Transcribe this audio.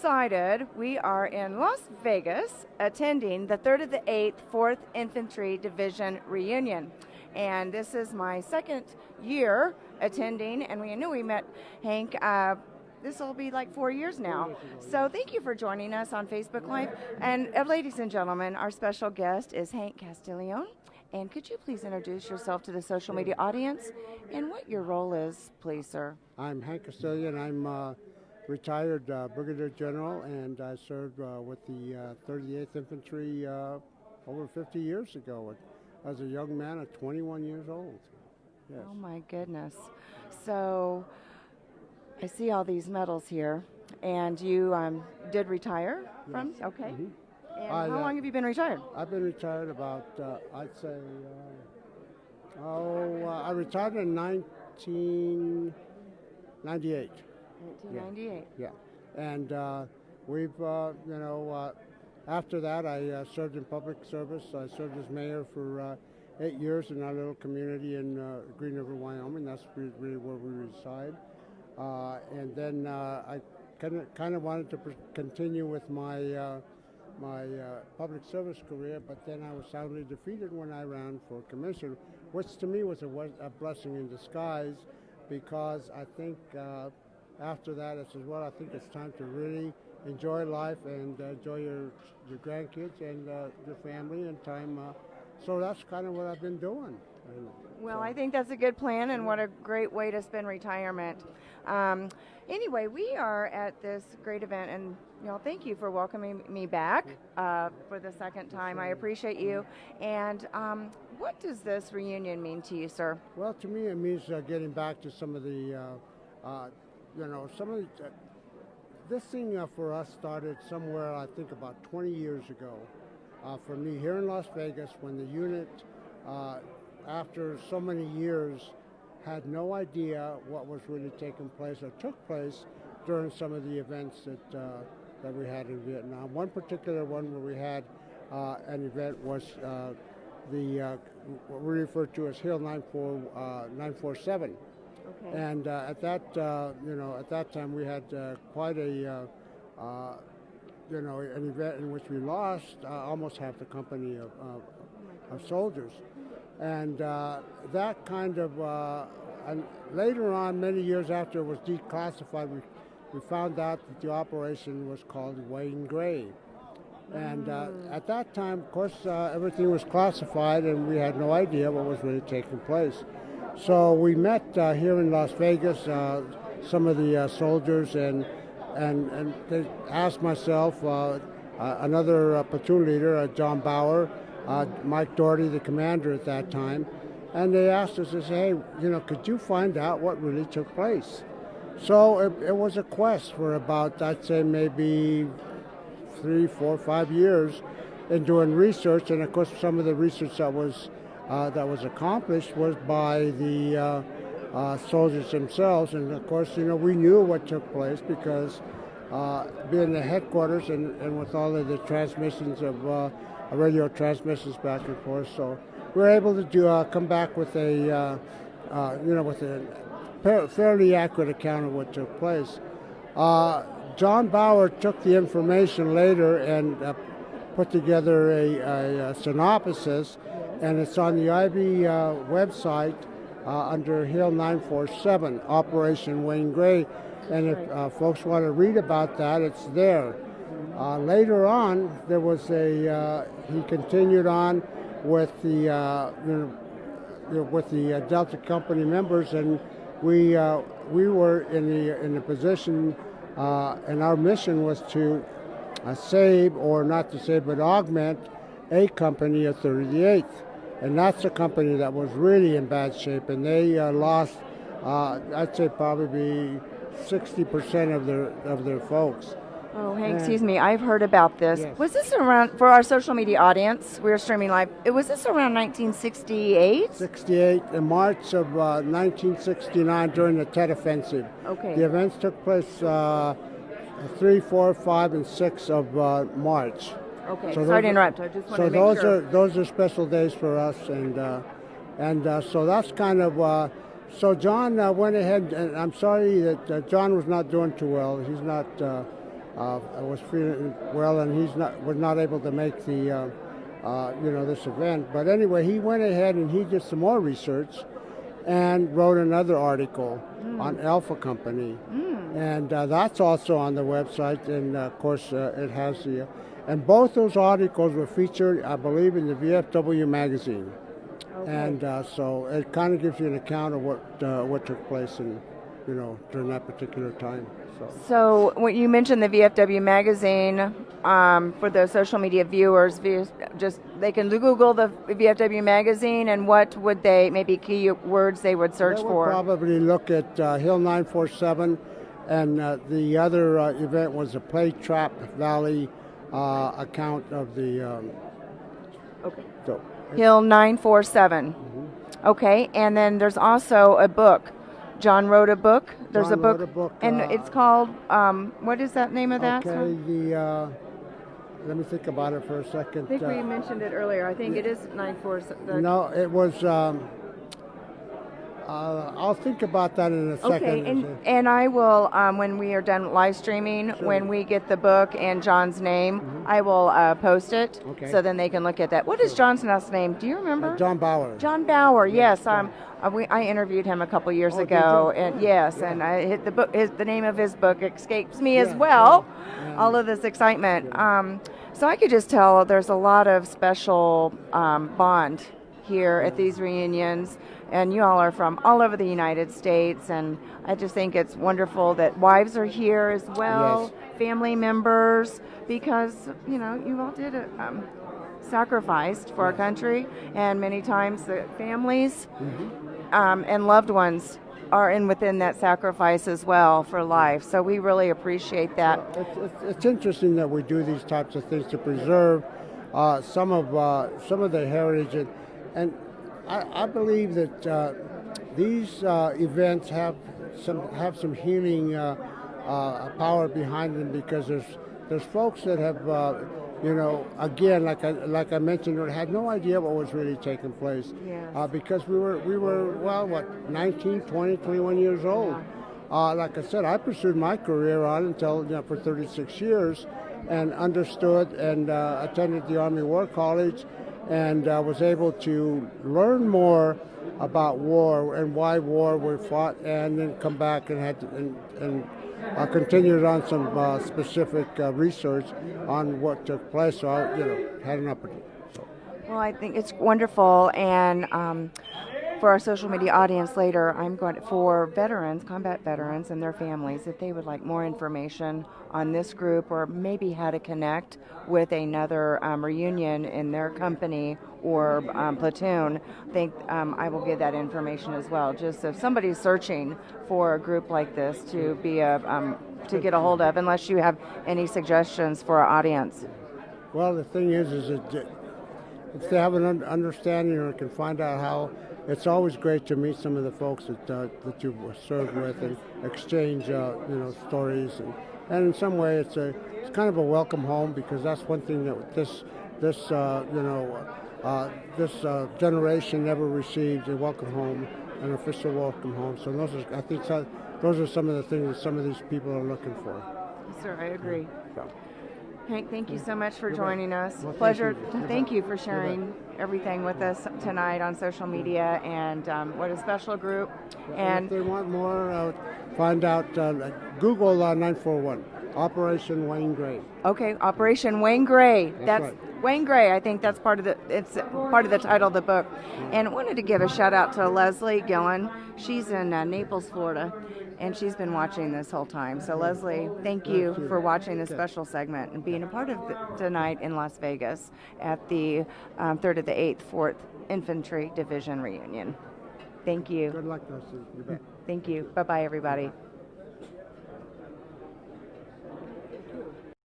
excited. We are in Las Vegas attending the 3rd of the 8th 4th Infantry Division reunion. And this is my second year attending, and we knew we met Hank. This will be like 4 years now. So thank you for joining us on Facebook Live. And ladies and gentlemen, our special guest is Hank Castillon. And could you please introduce yourself to the social media audience and what your role is, please, sir? I'm Hank Castillon. I'm retired Brigadier General, and I served with the 38th Infantry over 50 years ago as a young man at 21 years old. Yes. Oh, my goodness. So I see all these medals here, and you did retire from? Yes. Okay. Mm-hmm. And how long have you been retired? I've been retired about, I'd say, I retired in 1998. 1998. Yeah. And we've, after that, I served in public service. I served as mayor for 8 years in our little community in Green River, Wyoming. That's really where we reside. And then I kind of wanted to continue with my my public service career, but then I was soundly defeated when I ran for commission, which to me was a blessing in disguise, because I think after that I said, well, I think it's time to really enjoy life and enjoy your grandkids and your family and time. So that's kind of what I've been doing. Well, I think that's a good plan, and what a great way to spend retirement. Anyway, we are at this great event, and thank you for welcoming me back for the second time. I appreciate you. And what does this reunion mean to you, sir? Well, to me, it means getting back to some of the, this thing for us started somewhere, I think, about 20 years ago. For me, here in Las Vegas, when the unit, after so many years, had no idea what was really taking place or took place during some of the events that we had in Vietnam. One particular one where we had an event was what we refer to as Hill 947. Okay. And at that time we had quite a an event in which we lost almost half the company of soldiers. And that kind of, and later on, many years after it was declassified, we found out that the operation was called Wayne Gray. And at that time, of course, everything was classified, and we had no idea what was really taking place. So we met here in Las Vegas, some of the soldiers, and they asked myself, another platoon leader, John Bauer, Mike Doherty, the commander at that time, and they asked us, they said, hey, could you find out what really took place? So it was a quest for about, I'd say, maybe 3, 4, 5 years in doing research, and of course some of the research that was accomplished was by the soldiers themselves, and of course, we knew what took place because being the headquarters and with all of the transmissions of radio transmissions back and forth, so we were able to come back with a fairly accurate account of what took place. John Bauer took the information later and put together a synopsis, and it's on the IB website under Hill 947, Operation Wayne Gray, and if folks want to read about that, it's there. Later on, there was he continued on with the Delta Company members, and we were in the position, and our mission was to save, or not to save, but augment a company at 38th, and that's a company that was really in bad shape, and they lost, I'd say, probably 60% of their folks. Oh, Hank, excuse me. I've heard about this. Yes. Was this around, for our social media audience, we were streaming live, was this around 1968? 68, in March of 1969 during the Tet Offensive. Okay. The events took place 3, 4, 5, and 6 of March. Okay, sorry to interrupt. I just wanted to make sure. Those are special days for us, and so that's kind of, so John went ahead, and I'm sorry that John was not doing too well. He's not was feeling well, and was not able to make the this event. But anyway, he went ahead and he did some more research and wrote another article on Alpha Company, and that's also on the website. And of course, it has the and both those articles were featured, I believe, in the VFW magazine. Okay. And so it kind of gives you an account of what took place in, during that particular time. So when you mentioned the VFW magazine, for the social media viewers, they can Google the VFW magazine, and what would they, maybe key words they would search for? Probably look at Hill 947, and the other event was the Play Trap Valley account of the... okay. So, Hill 947. Mm-hmm. Okay, and then there's also a book. John wrote a book. There's a book, and it's called. What is that name of that? Okay, let me think about it for a second. I think we mentioned it earlier. I think it is 947. No, it was. I'll think about that in a second. Okay, and I will, when we are done live streaming, sure. When we get the book and John's name, mm-hmm. I will post it, so then they can look at that. What is John's last name? Do you remember? John Bauer. John Bauer, yes. I interviewed him a couple years ago, and yes, yeah. And I hit the book. The name of his book escapes me as well. Yeah. All of this excitement. Yeah. So I could just tell there's a lot of special bond here at these reunions. And you all are from all over the United States, and I just think it's wonderful that wives are here as well, yes. Family members, because, you all did sacrificed for our country, and many times the families and loved ones are within that sacrifice as well for life. So we really appreciate that. It's interesting that we do these types of things to preserve some of the heritage, and I believe that these events have some healing power behind them, because there's folks that have again, like I mentioned, had no idea what was really taking place. Yes. Because we were 19, 20, 21 years old. Like I said, I pursued my career on until for 36 years, and understood and attended the Army War College. And was able to learn more about war and why war was fought, and then come back and continued on some specific research on what took place. So I had an opportunity. Well, I think it's wonderful, and for our social media audience later, I'm going for veterans, combat veterans, and their families, if they would like more information on this group, or maybe how to connect with another reunion in their company or platoon, I think I will give that information as well. Just if somebody's searching for a group like this to be to get a hold of, unless you have any suggestions for our audience. Well, the thing is that if they have an understanding or can find out how, it's always great to meet some of the folks that you've served with and exchange stories, and in some way it's kind of a welcome home, because that's one thing that this generation never received, a welcome home, an official welcome home. So I think those are some of the things that some of these people are looking for. Yes, sir, I agree. So. Hank, thank you so much for joining us. Well, pleasure. Thank you for sharing everything with us tonight on social media, and what a special group. And if they want more, find out, Google 941, Operation Wayne Gray. Okay, Operation Wayne Gray. That's right. Wayne Gray. I think that's part of the title of the book. And I wanted to give a shout out to Leslie Gillen. She's in Naples, Florida, and she's been watching this whole time. So Leslie, thank you for watching this special segment and being a part of tonight in Las Vegas at the 3rd of the 8th 4th Infantry Division reunion. Thank you. Good luck, Leslie. You bet. Thank you. Bye-bye, everybody.